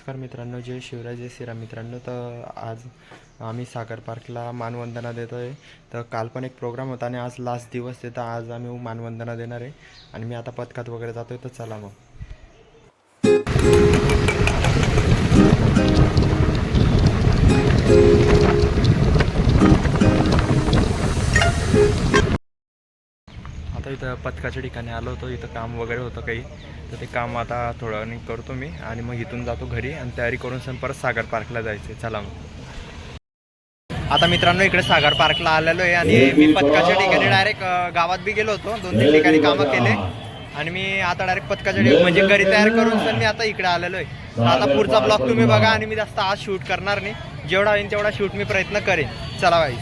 नमस्कार मित्रांनो, जय शिवराय, जय श्रीराम मित्रांनो. तर आज आम्ही सागर पार्कला मानवंदना देतो आहे. तर काल पण एक प्रोग्राम होता आणि आज लास्ट दिवस आहे. तर आज आम्ही मानवंदना देणार आहे आणि मी आता पथकात वगैरे जातो आहे. तर चला मग. आता इथं पथकाच्या ठिकाणी आलो होतो. इथं काम वगैरे होतं काही, तर ते काम आता थोडं वेळाने करतो मी आणि मग इथून जातो घरी आणि तयारी करून सण परत सागर पार्कला जायचे. चला मग. आता मित्रांनो इकडे सागर पार्कला आलेलो आहे आणि मी पथकाच्या ठिकाणी डायरेक्ट गावात बी गेलो होतो. 2-3 ठिकाणी कामं केले आणि मी आता डायरेक्ट पथकाच्या ठिकाणी म्हणजे घरी तयार करून सण मी आता इकडे आलेलो आहे. आता पुढचा ब्लॉग तुम्ही बघा आणि मी जास्त आज शूट करणार नाही. जेवढा होईल तेवढा शूट मी प्रयत्न करेन. चला बाई.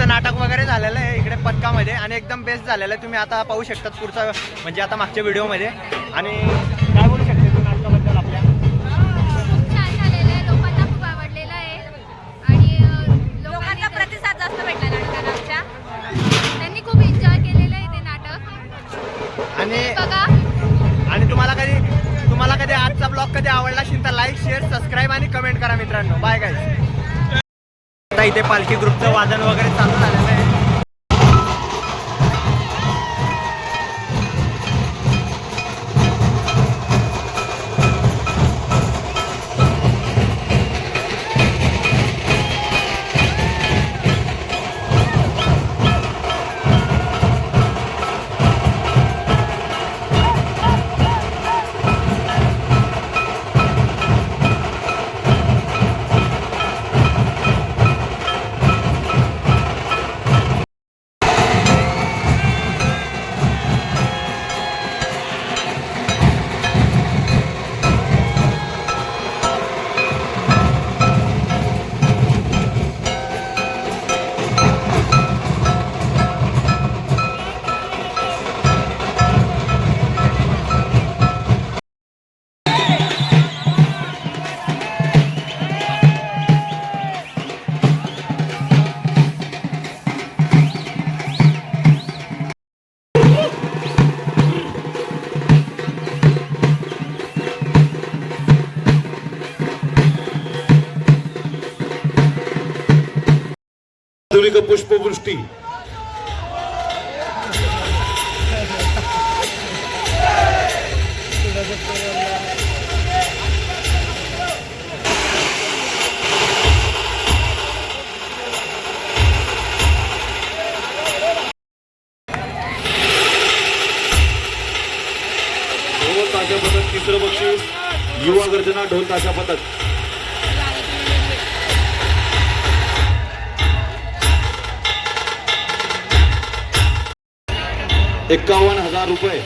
नाटक वगैरे झालेलं आहे इकडे पथकामध्ये आणि एकदम बेस्ट झालेलं आहे. तुम्ही आता पाहू शकता पुढचा म्हणजे आता मागच्या व्हिडिओमध्ये. आणि काय बोलू शकते तू नाटकाबद्दल आपल्या? खूप छान झालेलं आहे, लोकांना खूप आवडलेलं आहे आणि लोकांचा प्रतिसाद जास्त भेटला नाटकाला आमच्या. त्यांनी खूप एन्जॉय केलेलं आहे ते नाटक. आणि बघा. आणि तुम्हाला कधी आजचा ब्लॉग कधी आवडला असेल तर लाईक, शेअर, सबस्क्राईब आणि कमेंट करा मित्रांनो. Bye guys. आता इथे पालखी ग्रुपचं वादन वगैरे चालू झालेलं आहे. ढोल ताशा पथक तिसरं बक्षीस युवा गर्जना ढोल ताशा पथक 51,000 रुपये.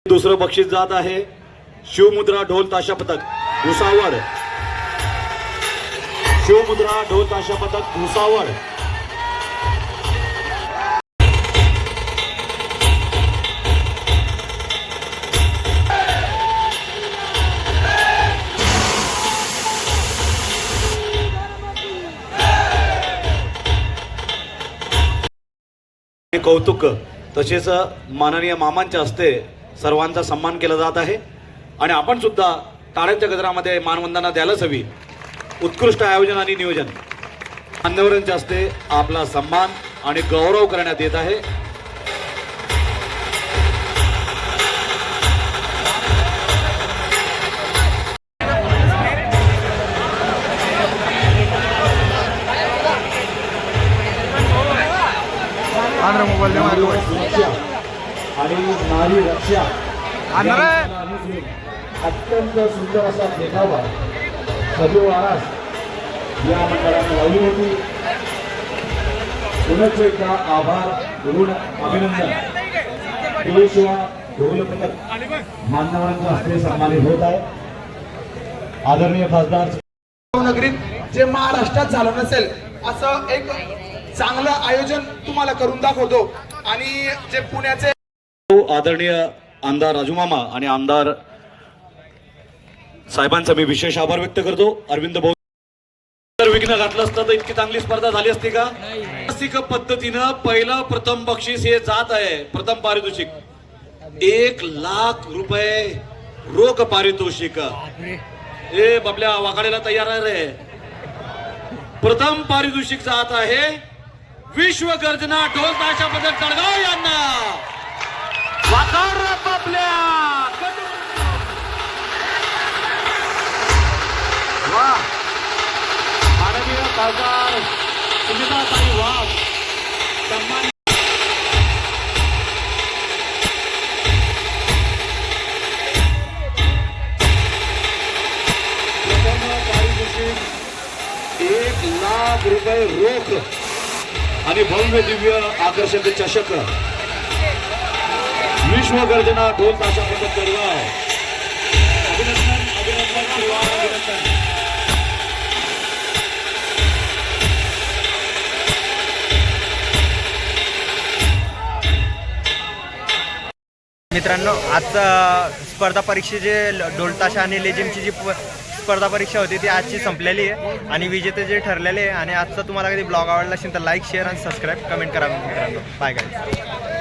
दुसरं बक्षीस जात आहे शिवमुद्रा ढोल ताशा पथक भुसावळ. शिवमुद्रा ढोल ताशा पथक भुसावळ. कौतुक तसेच माननीय मामांच्या हस्ते सर्वांचा सन्मान केला जात आहे आणि आपण सुद्धा टाळ्यांच्या गजरामध्ये मानवंदना द्यायलाच हवी. उत्कृष्ट आयोजन आणि नियोजन मान्यवरांच्या हस्ते आपला सन्मान आणि गौरव करण्यात येत आहे. आणि नारी रक्षा अत्यंत सुंदर असा देखावा सजीव आरास या मंडळाने लावली होती. पुनश्च एकदा आभार ऋण अभिनंदन. शिवाय ढोल पथक मान्यवरांच्या हस्ते सन्मानित होत आहे. आदरणीय खासदार नगरीत जे महाराष्ट्रात झालं नसेल असं एक चांगलं आयोजन तुम्हाला करून दाखवतो. आणि जे पुण्याचे आदरणीय आमदार राजू मामा आणि आमदार साहेबांचा मी विशेष आभार व्यक्त करतो. अरविंद भाऊ जर विघ्न घातलं असतं तर इतकी चांगली स्पर्धा झाली असती का? पद्धतीनं पहिलं प्रथम बक्षीस हे जात आहे. प्रथम पारितोषिक 1,00,000 रुपये रोख पारितोषिक. हे बबल्या वाकाड्याला तयार आहे रे. प्रथम पारितोषिक जात आहे विश्व गर्जना ढोल ताशा पथक जळगाव यांना. वाकार बबल्या वा. माननीय खासदार सुनीताताई वाघ सन्मान. प्रथम पारितोषिक 1,00,000 रुपये रोख आणि भव्य दिव्य आकर्षक चषक विश्व गर्जना ढोल ताशा पथक जळगाव. अभिनंदन अभिनंदन अभिनंदन. मित्रांनो, आजचा स्पर्धा परीक्षेचे ढोल ताशा आणि लेझिमची जी स्पर्धा परीक्षा होती ती आजची संपलेली आहे आणि विजेते जे ठरलेले आहे. आणि आजचा तुम्हाला कधी ब्लॉग आवडला असेल तर लाईक शेअर आणि सबस्क्राईब कमेंट करा मित्रांनो. Bye guys.